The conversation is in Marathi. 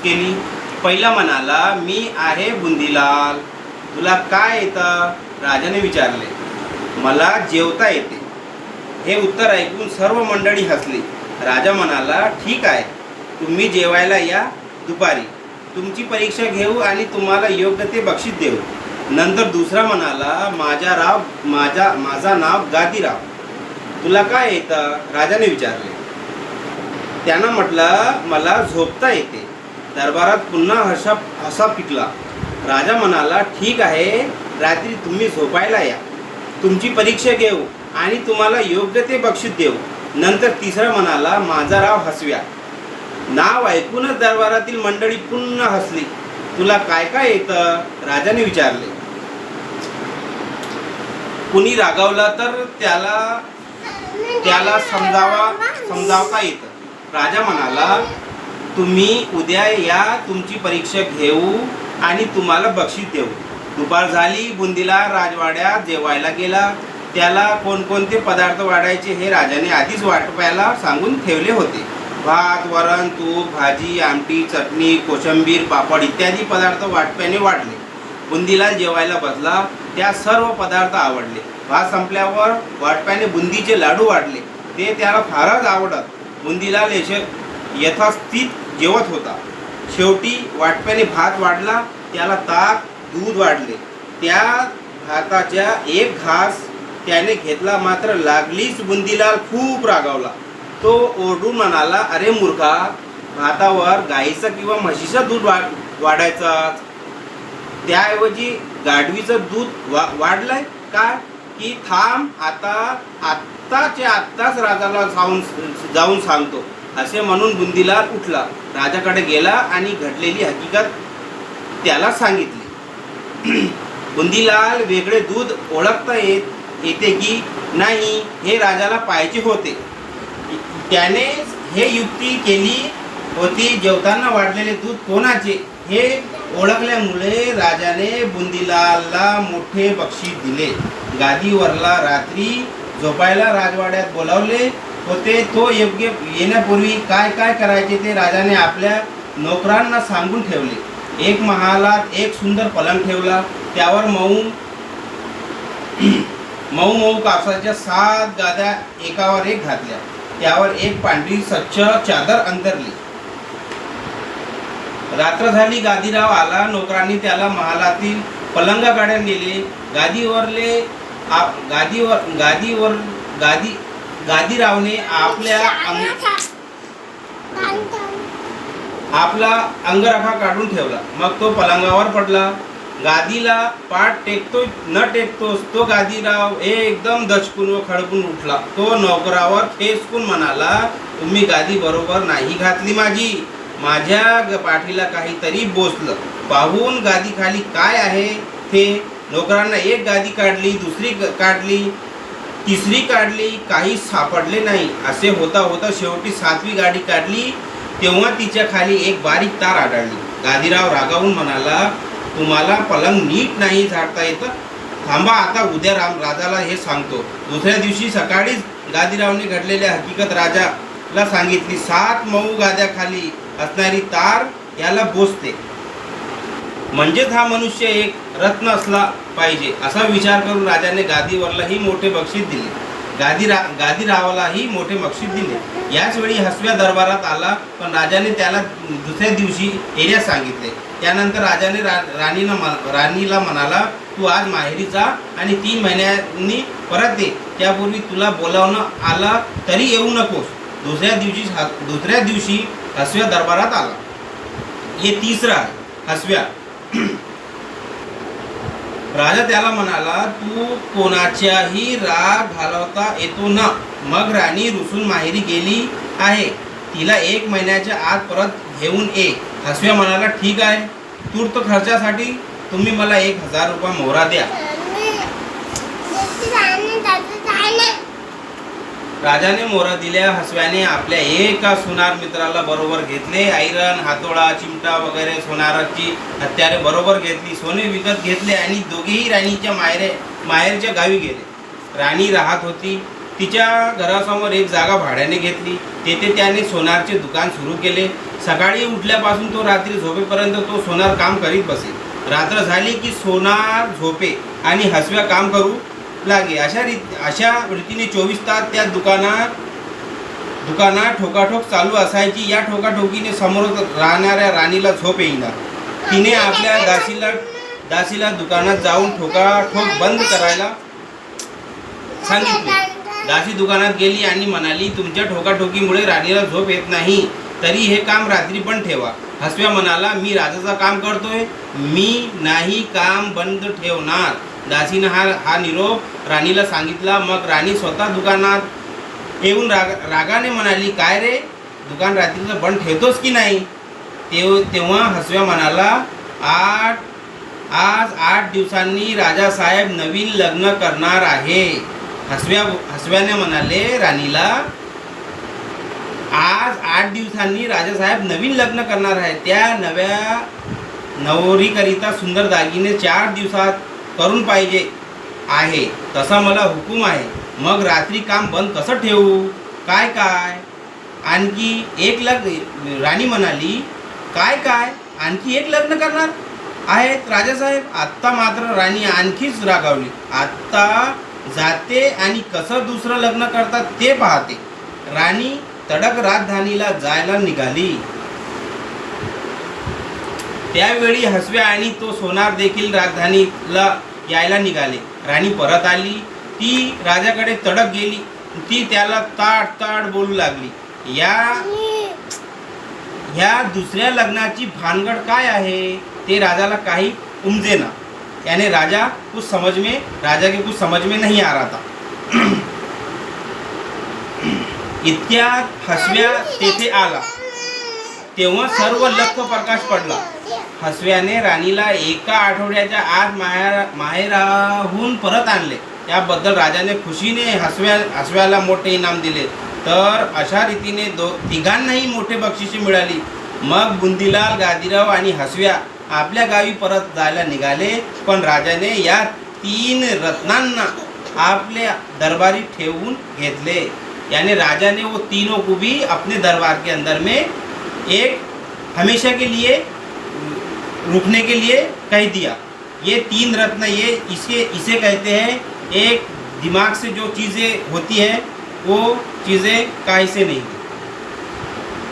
केली. पहिला म्हणाला, मी आहे बुंदीलाल, तुला काय येतं? राजाने विचारले. मला जेवता येते. हे उत्तर ऐकून सर्व मंडळी हसली. राजा म्हणाला, ठीक आहे, तुम्ही जेवायला या. दुपारी तुमची परीक्षा घेऊ आणि तुम्हाला योग्य ते बक्षीस देऊ. नंतर दुसरा म्हणाला, माझा नाव गादीराव, तुला काय येतं? राजाने विचारले. त्यानं म्हटलं, मला झोपता येते. दरबारात पुन्हा हसा पिकला. राजा म्हणाला, ठीक आहे, रात्री तुम्ही झोपायला या. तुमची परीक्षा घेऊ आणि तुम्हाला योग्य ते बक्षीस देऊ. नंतर तिसरा म्हणाला, माझा राव हसव्या. नाव ऐकूनच दरबारातील मंडळी पुन्हा हसली. तुला काय काय येतं? राजाने विचारले. कुणी रागावला तर त्याला समजावता येतं. राजा म्हणाला, तुम्ही उद्या या, तुमची परीक्षा घेऊ आणि तुम्हाला बक्षीस देऊ. दुपार झाली. बुंदीला राजवाड्यात जेवायला गेला. त्याला कोणकोणते पदार्थ वाढायचे हे राजाने आधीच वाटपायला सांगून ठेवले होते. भात, वरण, तूप, भाजी, आमटी, चटणी, कोशिंबीर, पापड इत्यादी पदार्थ वाटप्याने वाढले. बुंदीला जेवायला बसला. त्या सर्व पदार्थ आवडले. भात संपल्यावर वाटप्याने बुंदीचे लाडू वाढले. ते त्याला फारच आवडत. बुंदीलाल यथास्थित जेवत होता. शेवटी वाटप्याने भात वाढला. त्याला ताक, दूध वाढले. त्या भाताच्या एक घास त्याने घेतला, मात्र लागलीच बुंदीलाल खूप रागावला. तो ओरडून म्हणाला, अरे मूर्खा, भातावर गाईचं किंवा म्हशीचं दूध वाढायचं, त्याऐवजी गाढवीचं दूध वाढलंय का? की थांब, आत्ताच राजाला जाऊन सांगतो. असे म्हणून बुंदीलाल उठला. राजाकडे गेला आणि घडलेली हकीकत त्याला सांगितली. बुंदीलाल वेगळे दूध ओळखता येते की नाही हे राजाला पाहायचे होते. त्याने हे युक्ती केली होती. जेवताना वाढलेले दूध कोणाचे हे ओळखल्यामुळे राजाने बुंदीलालला मोठे बक्षीस दिले. गादीवरला रात्री झोपायला राजवाड्यात बोलावले होते. तो योग्य येण्यापूर्वी काय काय करायचे ते राजाने आपल्या नोकरांना सांगून ठेवले. एक महालात एक सुंदर पलंग ठेवला. त्यावर मऊ कापसाच्या 7 गाद्या एकावर एक घातल्या. त्यावर एक पांढरी स्वच्छ चादर अंतरली. रात्र झाली. गादीराव आला. नोकरांनी त्याला महालातील पलंगाकडे नेले. गादीरावने आपला अंगरखा काढून ठेवला. मग तो पलंगावर पडला. गादीला पाठ टेकतो न टेकतोच तो गादीराव एकदम दचकून व खडकून उठला. तो नोकरावर खेचकून म्हणाला, तुम्ही गादी बरोबर नाही घातली माझ्या पाठीला काहीतरी बोचलं. पाहून गादी खाली काय आहे ते. नोकरांना एक गादी काढली, दुसरी काढली, तिसरी काढली, काही सापडले नाही. असे होता होता शेवटी 7वी गाडी काढली. तेव्हा तिच्या खाली एक बारीक तार आढळली. गादीराव रागावून म्हणाला, तुम्हाला पलंग नीट नाही झाडता येतं? थांबा, आता उद्या राजाला हे सांगतो. दुसऱ्या दिवशी सकाळीच गादीरावने घडलेली हकीकत राजाला सांगितली. 7 मऊ गाद्याखाली असणारी तार याला बोचते. म्हणजेच हा मनुष्य एक रत्न असला पाहिजे असा विचार करून राजाने गादीवरलाही मोठे बक्षीस दिले. गादीरावालाही मोठे बक्षीस दिले. याच वेळी हसव्या दरबारात आला, पण राजाने त्याला दुसऱ्या दिवशी येण्यास सांगितले. त्यानंतर राजाने राणीला म्हणाला, तू आज माहेरी जा आणि 3 महिन्यांनी परत ये. त्यापूर्वी तुला बोलावणं आला तरी येऊ नकोस. दुसऱ्या दिवशी हसव्या दरबारात आला. हे तिसरं आहे हसव्या. राजा त्याला म्हणाला, तू कोणाच्याही राग घालवता येतो ना? मग राणी रुसून माहेरी गेली आहे. तिला 1 महिन्याच्या आत परत घेऊन ये. हसव्या म्हणाला, ठीक आहे, तूर्त खर्चासाठी तुम्ही मला 1000 रुपये मोहरा द्या. राजाने मोहरा दिल्या. हसव्याने आपल्या एका सोनार मित्राला बरोबर घेतले. ऐरण, हातोडा, चिमटा वगैरे सोनाराची हत्यारे बरोबर घेतली. सोने विकत घेतले आणि दोघेही राणीच्या माहेरच्या गावी गेले. राणी राहत होती तिच्या घरासमोर एक जागा भाड्याने घेतली. तेथे त्याने सोनारचे दुकान सुरू केले. सकाळी उठल्यापासून तो रात्री झोपेपर्यंत तो सोनार काम करीत बसे. रात्र झाली की सोनार झोपे आणि हसव्या काम करू लागे. अशा रीतीने 24 तास त्या दुकानात ठोकाठोक चालू असायची. या ठोकाठोकीने समोर राहणाऱ्या राणीला झोप येईना. तिने आपल्या दासीला दुकानात जाऊन ठोकाठोक बंद करायला सांगितले. दासी दुकानात गेली आणि म्हणाली, तुमच्या ठोकाठोकीमुळे राणीला झोप येत नाही, तरी हे काम रात्री पण ठेवा. हसव्या म्हणाला, मी राजाचं काम करतोय, मी नाही काम बंद ठेवणार. दासीनं हा निरोप राणीला सांगितला. मग राणी स्वतः दुकानात येऊन रागाने म्हणाली, काय रे, दुकान रात्रीचं बंद ठेवतोस की नाही? तेव्हा हसव्या म्हणाला, आज 8 दिवसांनी राजासाहेब नवीन लग्न करणार आहे. हसव्याने म्हणाले राणीला, आज 8 दिवसांनी राजासाहेब नवीन लग्न करणार आहे. त्या नव्या नवरीकरिता सुंदर दागिने 4 दिवसात करून पाहिजे आहे, तसा मला हुकूम आहे. मग रात्री काम बंद कसं ठेवू? काय आणखी एक लग्न? राणी म्हणाली, काय आणखी एक लग्न करणार आहेत राजासाहेब? आत्ता मात्र राणी आणखीच रागावली. आत्ता जाते आणि कसं दुसरं लग्न करतात ते पाहते. राणी तडक राजधानीला जायला निघाली. त्यावेळी हसव्या आणि तो सोनार देखील राजधानीला यायला निघाले. राणी परत आली. ती राजाकडे तडक गेली. ती त्याला ताट बोलू लागली. ह्या दुसऱ्या लग्नाची भानगड काय आहे ते राजाला काही उमजेना. याने राजा के कुछ समझ में नहीं आ रहा था. इतक्यात हसव्या तेथे आला. तेव्हा सर्व लख्ख प्रकाश पडला. हसव्याने राणीला एका आठवड्याच्या आत माहेराहून परत आणले. याबद्दल राजाने खुशीने हसव्याला मोठे इनाम दिले. तर अशा रीतीने तिघांनाही मोठे बक्षिसे मिळाली. मग बुंदीलाल, गादीराव आणि हसव्या आपल्या गावी परत जायला निघाले. पण राजाने या 3 रत्नांना आपल्या दरबारी ठेवून घेतले. यानी राजा ने वो तीनों को भी अपने दरबार के अंदर में एक हमेशा के लिए रुकने के लिए कह दिया. ये 3 रत्न इसे कहते हैं, एक दिमाग से जो चीज़ें होती है वो चीज़ें काहे से नहीं.